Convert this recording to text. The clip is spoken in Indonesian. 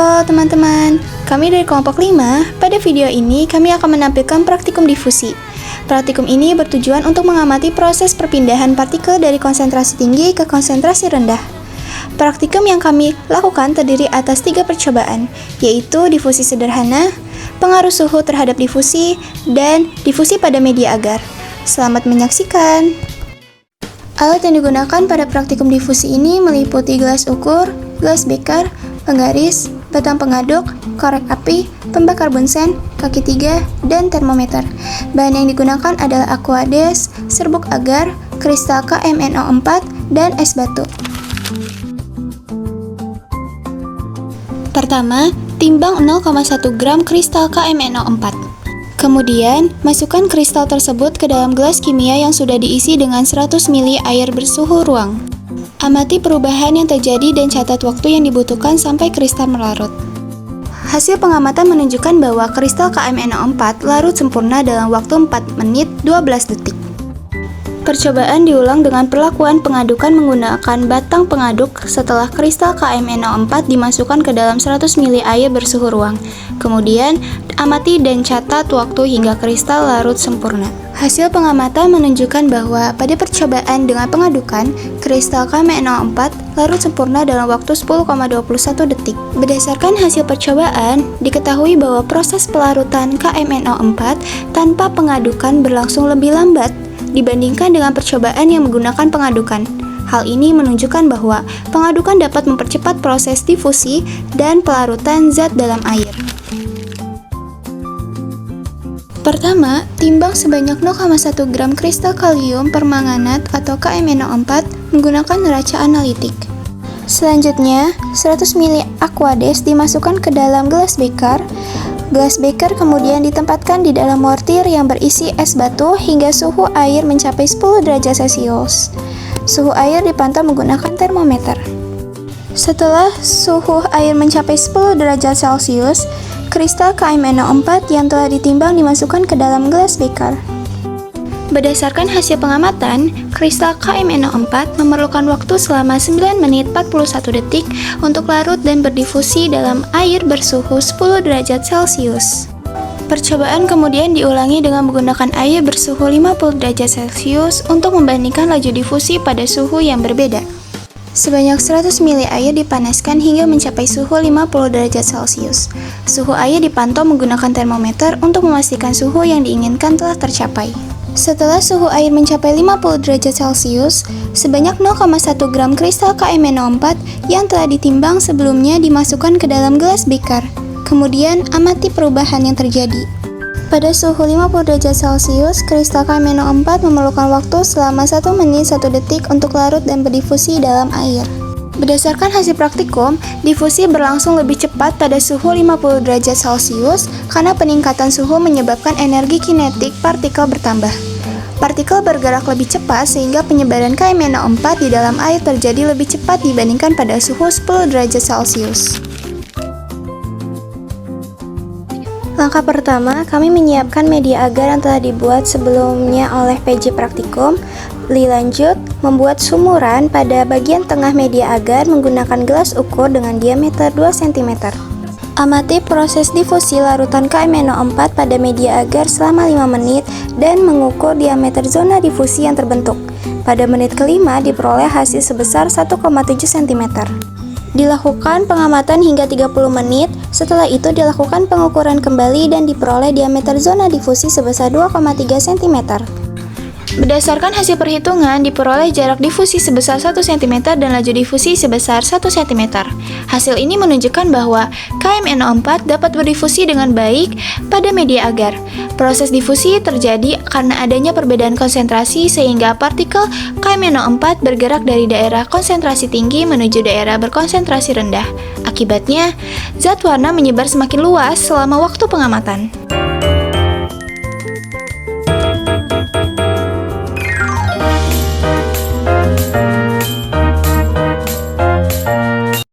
Halo teman-teman, kami dari kelompok 5. Pada video ini kami akan menampilkan praktikum difusi. Praktikum ini bertujuan untuk mengamati proses perpindahan partikel dari konsentrasi tinggi ke konsentrasi rendah. Praktikum yang kami lakukan terdiri atas 3 percobaan, yaitu difusi sederhana, pengaruh suhu terhadap difusi, dan difusi pada media agar. Selamat menyaksikan! Alat yang digunakan pada praktikum difusi ini meliputi gelas ukur, gelas beker, penggaris, batang pengaduk, korek api, pembakar bunsen, kaki 3, dan termometer. Bahan yang digunakan adalah aquades, serbuk agar, kristal KMnO4, dan es batu. Pertama, timbang 0,1 gram kristal KMnO4. Kemudian, masukkan kristal tersebut ke dalam gelas kimia yang sudah diisi dengan 100 ml air bersuhu ruang. Amati perubahan yang terjadi dan catat waktu yang dibutuhkan sampai kristal melarut. Hasil pengamatan menunjukkan bahwa kristal KMnO4 larut sempurna dalam waktu 4 menit 12 detik. Percobaan diulang dengan perlakuan pengadukan menggunakan batang pengaduk setelah kristal KMnO4 dimasukkan ke dalam 100 ml air bersuhu ruang. Kemudian, amati dan catat waktu hingga kristal larut sempurna. Hasil pengamatan menunjukkan bahwa pada percobaan dengan pengadukan, kristal KMnO4 larut sempurna dalam waktu 10,21 detik. Berdasarkan hasil percobaan, diketahui bahwa proses pelarutan KMnO4 tanpa pengadukan berlangsung lebih lambat dibandingkan dengan percobaan yang menggunakan pengadukan. Hal ini menunjukkan bahwa pengadukan dapat mempercepat proses difusi dan pelarutan zat dalam air. Pertama, timbang sebanyak 0,1 gram kristal kalium permanganat atau KMnO4 menggunakan neraca analitik. Selanjutnya, 100 ml aquades dimasukkan ke dalam gelas beker. Gelas beker kemudian ditempatkan di dalam mortir yang berisi es batu hingga suhu air mencapai 10 derajat Celcius. Suhu air dipantau menggunakan termometer. Setelah suhu air mencapai 10 derajat Celcius, kristal KMnO4 yang telah ditimbang dimasukkan ke dalam gelas beker. Berdasarkan hasil pengamatan, kristal KMnO4 memerlukan waktu selama 9 menit 41 detik untuk larut dan berdifusi dalam air bersuhu 10 derajat Celcius. Percobaan kemudian diulangi dengan menggunakan air bersuhu 50 derajat Celcius untuk membandingkan laju difusi pada suhu yang berbeda. Sebanyak 100 ml air dipanaskan hingga mencapai suhu 50 derajat Celcius. Suhu air dipantau menggunakan termometer untuk memastikan suhu yang diinginkan telah tercapai. Setelah suhu air mencapai 50 derajat Celcius, sebanyak 0,1 gram kristal KMnO4 yang telah ditimbang sebelumnya dimasukkan ke dalam gelas beker. Kemudian, amati perubahan yang terjadi. Pada suhu 50 derajat Celcius, kristal KMnO4 memerlukan waktu selama 1 menit 1 detik untuk larut dan berdifusi dalam air. Berdasarkan hasil praktikum, difusi berlangsung lebih cepat pada suhu 50 derajat Celcius karena peningkatan suhu menyebabkan energi kinetik partikel bertambah. Partikel bergerak lebih cepat sehingga penyebaran KMnO4 di dalam air terjadi lebih cepat dibandingkan pada suhu 10 derajat Celcius. Langkah pertama, kami menyiapkan media agar yang telah dibuat sebelumnya oleh PJ Praktikum. Lanjut, membuat sumuran pada bagian tengah media agar menggunakan gelas ukur dengan diameter 2 cm. Amati proses difusi larutan KMnO4 pada media agar selama 5 menit dan mengukur diameter zona difusi yang terbentuk. Pada menit kelima diperoleh hasil sebesar 1,7 cm. Dilakukan pengamatan hingga 30 menit, setelah itu dilakukan pengukuran kembali dan diperoleh diameter zona difusi sebesar 2,3 cm. Berdasarkan hasil perhitungan, diperoleh jarak difusi sebesar 1 cm dan laju difusi sebesar 1 cm. Hasil ini menunjukkan bahwa KMnO4 dapat berdifusi dengan baik pada media agar. Proses difusi terjadi karena adanya perbedaan konsentrasi sehingga partikel KMnO4 bergerak dari daerah konsentrasi tinggi menuju daerah berkonsentrasi rendah. Akibatnya, zat warna menyebar semakin luas selama waktu pengamatan.